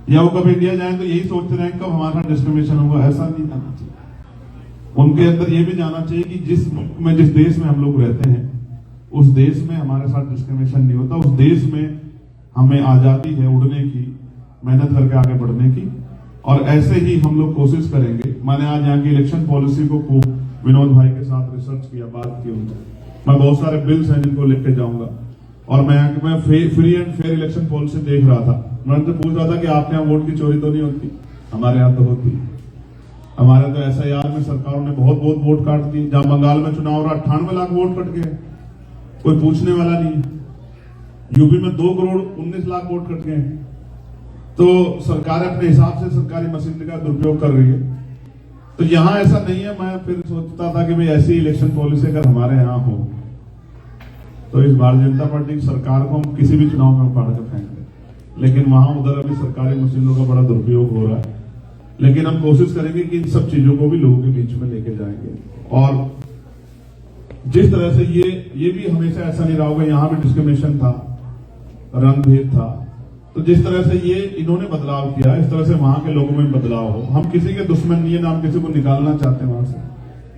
या वो कभी इंडिया जाए तो यही सोचते रहे कब हमारा डिस्क्रिमिनेशन होगा, ऐसा नहीं जाना चाहिए। उनके अंदर ये भी जाना चाहिए कि जिस मुल्क में, जिस देश में हम लोग रहते हैं, उस देश में हमारे साथ डिस्क्रिमिनेशन नहीं होता, उस देश में हमें आजादी है उड़ने की, मेहनत करके आगे बढ़ने की, और ऐसे ही हम लोग कोशिश करेंगे। मैंने आज यहाँ की इलेक्शन पॉलिसी को विनोद भाई के साथ रिसर्च किया, बात की उनसे, मैं बहुत सारे बिल्स हैं जिनको लेके जाऊंगा, और मैं free and fair election policy देख रहा था। मैं उनसे पूछ रहा था कि आपके यहाँ वोट की चोरी तो नहीं होती? हमारे यहाँ तो होती है। हमारे तो SIR में सरकारों ने बहुत बहुत वोट काट दी। जहां बंगाल में चुनाव हो रहा 98 लाख वोट कट गए, कोई पूछने वाला नहीं। यूपी में 2 करोड़ 19 लाख वोट कट गए। तो सरकार अपने हिसाब से सरकारी मशीनरी का दुरुपयोग कर रही है। तो यहां ऐसा नहीं है। मैं फिर सोचता था कि भाई ऐसी इलेक्शन पॉलिसी अगर हमारे यहाँ हो तो इस भारतीय जनता पार्टी की सरकार को हम किसी भी चुनाव में उखाड़ कर फेंक, लेकिन वहां उधर अभी सरकारी मशीनों का बड़ा दुरुपयोग हो रहा है। लेकिन हम कोशिश करेंगे कि इन सब चीजों को भी लोगों के बीच में लेके जाएंगे। और जिस तरह से ये भी हमेशा ऐसा नहीं रहा होगा, यहां भी डिस्क्रिमिनेशन था, रंग भेद था, तो जिस तरह से ये इन्होंने बदलाव किया, इस तरह से वहां के लोगों में बदलाव हो। हम किसी के दुश्मन नहीं है, ना हम किसी को निकालना चाहते हैं वहां से,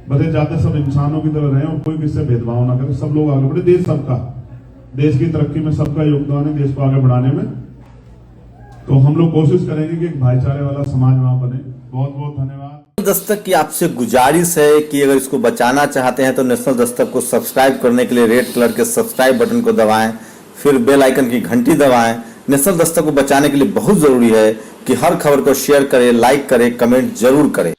बस ये चाहते सब इंसानों की तरह रहे और कोई किससे भेदभाव ना करे, सब लोग आगे बढ़े। देश सबका, देश की तरक्की में सबका योगदान है, देश को आगे बढ़ाने में। तो हम लोग कोशिश करेंगे कि एक भाईचारे वाला समाज वहां बने। बहुत बहुत धन्यवाद। दस्तक की आपसे गुजारिश है कि अगर इसको बचाना चाहते हैं तो नेशनल दस्तक को सब्सक्राइब करने के लिए रेड कलर के सब्सक्राइब बटन को दबाएं, फिर बेल आइकन की घंटी दबाएं। नेशनल दस्तक को बचाने के लिए बहुत जरूरी है कि हर खबर को शेयर करें, लाइक करें, कमेंट जरूर करें।